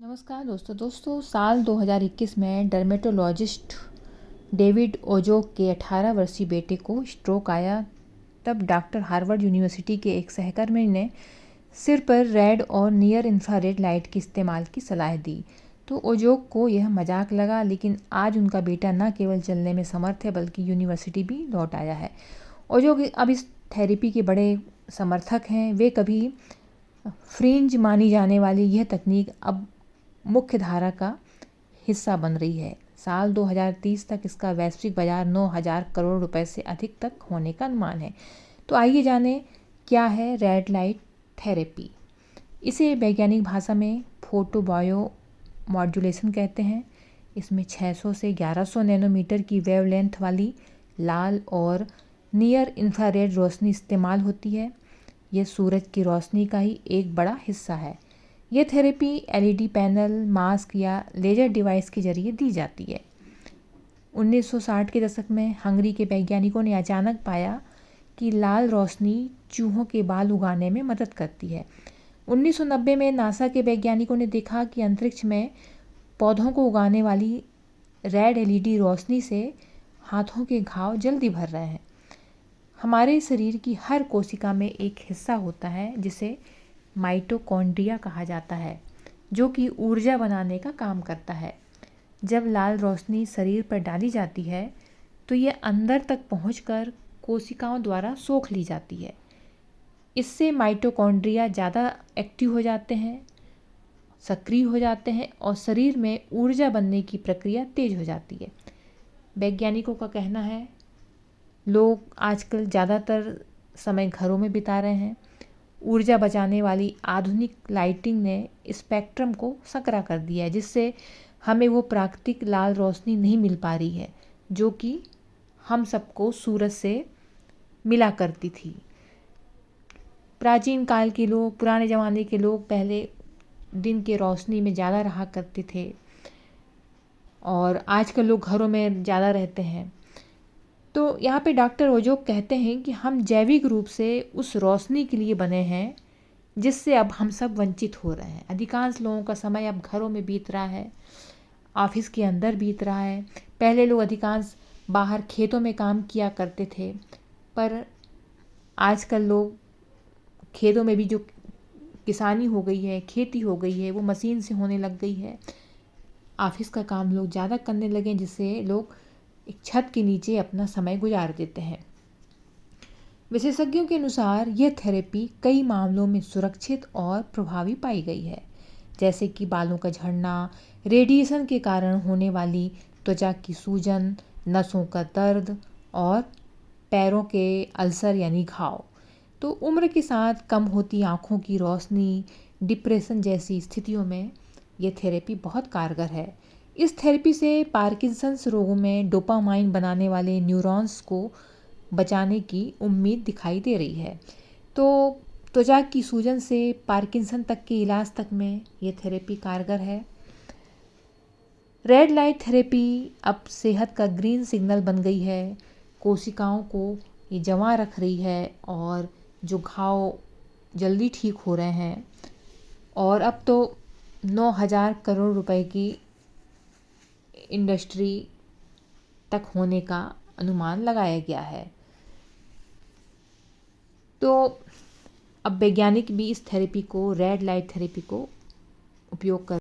नमस्कार दोस्तों साल 2021 में डर्मेटोलॉजिस्ट डेविड ओजोक के 18 वर्षीय बेटे को स्ट्रोक आया। तब डॉक्टर हार्वर्ड यूनिवर्सिटी के एक सहकर्मी ने सिर पर रेड और नियर इंफ्रारेड लाइट के इस्तेमाल की सलाह दी। तो ओजोक को यह मजाक लगा, लेकिन आज उनका बेटा न केवल चलने में समर्थ है बल्कि यूनिवर्सिटी भी लौट आया है। ओजोक अब इस थेरेपी के बड़े समर्थक हैं। वे कभी फ्रिंज मानी जाने वाली यह तकनीक अब मुख्य धारा का हिस्सा बन रही है। साल 2030 तक इसका वैश्विक बाजार 9,000 करोड़ रुपए से अधिक तक होने का अनुमान है। तो आइए जाने क्या है रेड लाइट थेरेपी। इसे वैज्ञानिक भाषा में फोटो बायो मॉड्यूलेशन कहते हैं। इसमें 600 से 1100 नैनोमीटर की वेवलेंथ वाली लाल और नियर इंफ्रारेड रोशनी इस्तेमाल होती है। यह सूरज की रोशनी का ही एक बड़ा हिस्सा है। यह थेरेपी एलईडी पैनल, मास्क या लेजर डिवाइस के जरिए दी जाती है। 1960 के दशक में हंगरी के वैज्ञानिकों ने अचानक पाया कि लाल रोशनी चूहों के बाल उगाने में मदद करती है। 1990 में नासा के वैज्ञानिकों ने देखा कि अंतरिक्ष में पौधों को उगाने वाली रेड एलईडी रोशनी से हाथों के घाव जल्दी भर रहे हैं। हमारे शरीर की हर कोशिका में एक हिस्सा होता है जिसे माइटोकॉन्ड्रिया कहा जाता है, जो कि ऊर्जा बनाने का काम करता है। जब लाल रोशनी शरीर पर डाली जाती है तो यह अंदर तक पहुंचकर कोशिकाओं द्वारा सोख ली जाती है। इससे माइटोकॉन्ड्रिया ज़्यादा एक्टिव हो जाते हैं, सक्रिय हो जाते हैं और शरीर में ऊर्जा बनने की प्रक्रिया तेज हो जाती है। वैज्ञानिकों का कहना है लोग आजकल ज़्यादातर समय घरों में बिता रहे हैं। ऊर्जा बचाने वाली आधुनिक लाइटिंग ने स्पेक्ट्रम को संकरा कर दिया है, जिससे हमें वो प्राकृतिक लाल रोशनी नहीं मिल पा रही है जो कि हम सबको सूरज से मिला करती थी। प्राचीन काल के लोग, पुराने ज़माने के लोग पहले दिन के रोशनी में ज़्यादा रहा करते थे और आजकल लोग घरों में ज़्यादा रहते हैं। तो यहाँ पे डॉक्टर ओजोक कहते हैं कि हम जैविक रूप से उस रोशनी के लिए बने हैं जिससे अब हम सब वंचित हो रहे हैं। अधिकांश लोगों का समय अब घरों में बीत रहा है, ऑफिस के अंदर बीत रहा है। पहले लोग अधिकांश बाहर खेतों में काम किया करते थे, पर आजकल लोग खेतों में भी जो किसानी हो गई है, खेती हो गई है, वो मशीन से होने लग गई है। ऑफिस का काम लोग ज़्यादा करने लगे, जिससे लोग एक छत के नीचे अपना समय गुजार देते हैं। विशेषज्ञों के अनुसार यह थेरेपी कई मामलों में सुरक्षित और प्रभावी पाई गई है, जैसे कि बालों का झड़ना, रेडिएशन के कारण होने वाली त्वचा की सूजन, नसों का दर्द और पैरों के अल्सर यानी घाव। तो उम्र के साथ कम होती आँखों की रोशनी, डिप्रेशन जैसी स्थितियों में यह थेरेपी बहुत कारगर है। इस थेरेपी से पार्किंसंस रोगों में डोपामाइन बनाने वाले न्यूरॉन्स को बचाने की उम्मीद दिखाई दे रही है। तो त्वचा की सूजन से पार्किंसन तक के इलाज तक में ये थेरेपी कारगर है। रेड लाइट थेरेपी अब सेहत का ग्रीन सिग्नल बन गई है। कोशिकाओं को ये जमा रख रही है और जो घाव जल्दी ठीक हो रहे हैं। और अब तो 9,000 करोड़ रुपए की इंडस्ट्री तक होने का अनुमान लगाया गया है। तो अब वैज्ञानिक भी इस थेरेपी को, रेड लाइट थेरेपी को उपयोग कर